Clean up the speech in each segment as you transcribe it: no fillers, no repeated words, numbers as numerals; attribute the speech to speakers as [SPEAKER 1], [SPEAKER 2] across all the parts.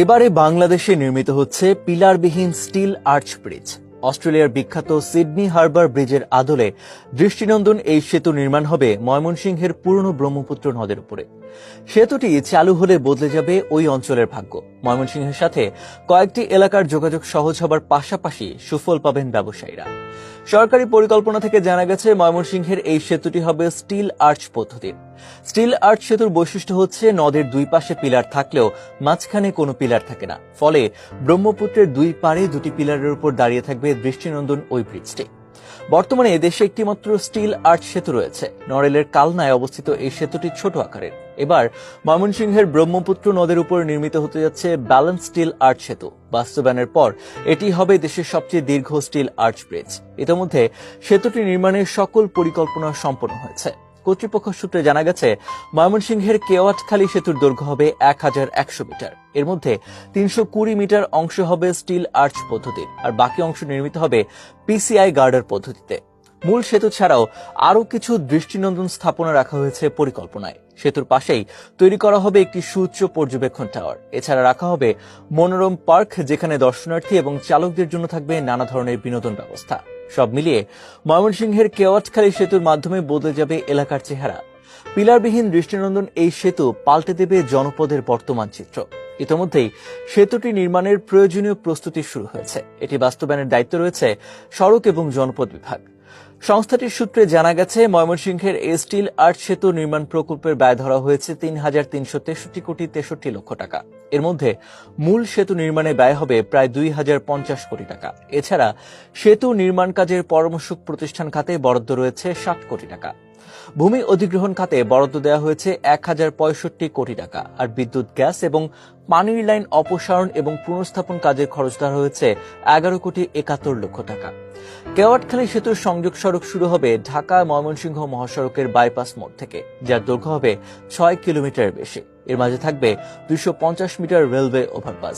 [SPEAKER 1] এবারে বাংলাদেশে নির্মিত হচ্ছে পিলারবিহীন স্টিল আর্চ ব্রিজ। অস্ট্রেলিয়ার বিখ্যাত সিডনি হারবার ব্রিজের আদলে দৃষ্টিনন্দন এই সেতু নির্মাণ হবে ময়মনসিংহের পুরনো ব্রহ্মপুত্র নদের উপরে। সেতুটি চালু হলে বদলে যাবে ওই অঞ্চলের ভাগ্য। ময়মনসিংহের সাথে কয়েকটি এলাকার যোগাযোগ সহজ হবার পাশাপাশি সুফল পাবেন ব্যবসায়ীরা। সরকারি পরিকল্পনা থেকে জানা গেছে, ময়মনসিংহের এই সেতুটি হবে স্টিল আর্চ পদ্ধতির। স্টিল আর্চ সেতুর বৈশিষ্ট্য হচ্ছে নদের দুই পাশে পিলার থাকলেও মাঝখানে কোনো পিলার থাকে না, ফলে ব্রহ্মপুত্রের দুই পাড়ে দুটি পিলারের উপর দাঁড়িয়ে থাকবে দৃষ্টিনন্দন ওই ব্রিজটি। বর্তমানে দেশে একটিমাত্র স্টিল আর্চ সেতু রয়েছে। নড়েলের কালনায় অবস্থিত এই সেতুটি ছোট আকারের। এবার ময়মনসিংহের ব্রহ্মপুত্র নদের উপর নির্মিত হতে যাচ্ছে ব্যালেন্স স্টিল আর্চ সেতু। বাস্তবায়নের পর এটি হবে দেশের সবচেয়ে দীর্ঘ স্টিল আর্চ ব্রিজ। ইতিমধ্যে সেতুটি নির্মাণের সকল পরিকল্পনা সম্পন্ন হয়েছে। কর্তৃপক্ষ সূত্রে জানা গেছে, ময়মনসিংহের কেওয়াটখালী সেতুর দৈর্ঘ্য হবে 1100 মিটার। এর মধ্যে 320 মিটার অংশ হবে স্টিল আর্চ পদ্ধতির, আর বাকি অংশ নির্মিত হবে পিসিআই গার্ডার পদ্ধতিতে। মূল সেতু ছাড়াও আরও কিছু দৃষ্টিনন্দন স্থাপনা রাখা হয়েছে পরিকল্পনায়। সেতুর পাশেই তৈরি করা হবে একটি সুউচ্চ পর্যবেক্ষণ টাওয়ার। এছাড়া রাখা হবে মনোরম পার্ক, যেখানে দর্শনার্থী এবং চালকদের জন্য থাকবে নানা ধরনের বিনোদন ব্যবস্থা। সব মিলিয়ে ময়মনসিংহের কেওয়াটখালী সেতুর মাধ্যমে বদলে যাবে এলাকার চেহারা। পিলারবিহীন দৃষ্টিনন্দন এই সেতু পাল্টে দেবে জনপদের বর্তমান চিত্র। ইতিমধ্যেই সেতুটি নির্মাণের প্রয়োজনীয় প্রস্তুতি শুরু হয়েছে। এটি বাস্তবায়নের দায়িত্ব রয়েছে সড়ক এবং জনপদ বিভাগ। সংস্থাটির সূত্রে জানা গেছে, ময়মনসিংহের এই স্টিল আর্চ সেতু নির্মাণ প্রকল্পের ব্যয় ধরা হয়েছে ৩,৩63 কোটি 63 লক্ষ টাকা। এর মধ্যে মূল সেতু নির্মাণে ব্যয় হবে প্রায় 2,050 কোটি টাকা। এছাড়া সেতু নির্মাণ কাজের পরামর্শক প্রতিষ্ঠান খাতে বরাদ্দ রয়েছে 60 কোটি টাকা। ভূমি অধিগ্রহণ খাতে বরাদ্দ দেওয়া হয়েছে 1,065 কোটি টাকা। আর বিদ্যুৎ, গ্যাস এবং পানির লাইন অপসারণ এবং পুনঃস্থাপন কাজের খরচ ধরা হয়েছে 11 কোটি 71 লক্ষ টাকা। কেওয়াটখালী সেতুর সংযোগ সড়ক শুরু হবে ঢাকা ময়মনসিংহ মহাসড়কের বাইপাস মোড় থেকে, যার দৈর্ঘ্য হবে 6 কিলোমিটারের বেশি। এর মাঝে থাকবে 250 মিটার রেলওয়ে ওভারপাস।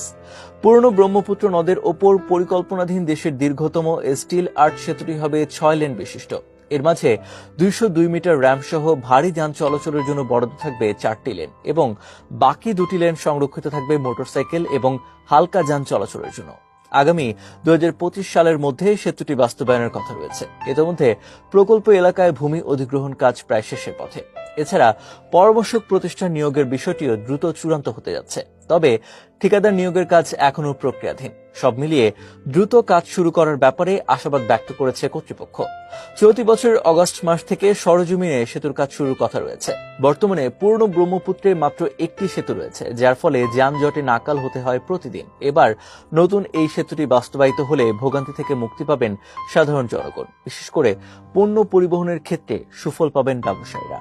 [SPEAKER 1] পুরনো ব্রহ্মপুত্র নদের ওপর পরিকল্পনাধীন দেশের দীর্ঘতম স্টিল আর্চ সেতুটি হবে 6 লেন বিশিষ্ট। এর মাঝে 202 মিটার র্যাম্প সহ ভারী যান চলাচলের জন্য বরাদ্দ থাকবে 4টি লেন, এবং বাকি 2টি লেন সংরক্ষিত থাকবে মোটরসাইকেল এবং হালকা যান চলাচলের জন্য। আগামী 2025 সালের মধ্যে সেতুটি বাস্তবায়নের কথা রয়েছে। ইতিমধ্যে প্রকল্প এলাকায় ভূমি অধিগ্রহণ কাজ প্রায় শেষের পথে। এছাড়া পরামর্শক প্রতিষ্ঠান নিয়োগের বিষয়টিও দ্রুত চূড়ান্ত হতে যাচ্ছে। তবে ঠিকাদার নিয়োগের কাজ এখনও প্রক্রিয়াধীন। সব মিলিয়ে দ্রুত কাজ শুরু করার ব্যাপারে আশাবাদ ব্যক্ত করেছে কর্তৃপক্ষ। চলতি বছরের অগস্ট মাস থেকে সরজমিনে সেতুর কাজ শুরুর কথা রয়েছে। বর্তমানে পুরনো ব্রহ্মপুত্রে মাত্র একটি সেতু রয়েছে, যার ফলে যানজটে নাকাল হতে হয় প্রতিদিন। এবার নতুন এই সেতুটি বাস্তবায়িত হলে ভোগান্তি থেকে মুক্তি পাবেন সাধারণ জনগণ। বিশেষ করে পণ্য পরিবহনের ক্ষেত্রে সুফল পাবেন ব্যবসায়ীরা।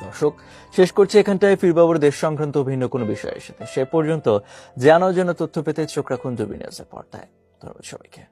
[SPEAKER 1] দর্শক, শেষ করছি এখানটায়। ফিরবাবর দেশ সংক্রান্ত ভিন্ন কোনো বিষয়ের সাথে। সে পর্যন্ত যেন তথ্য পেতে চোখ রাখুন দুর্বি নিউজের পর্দায়। ধন্যবাদ সবাইকে।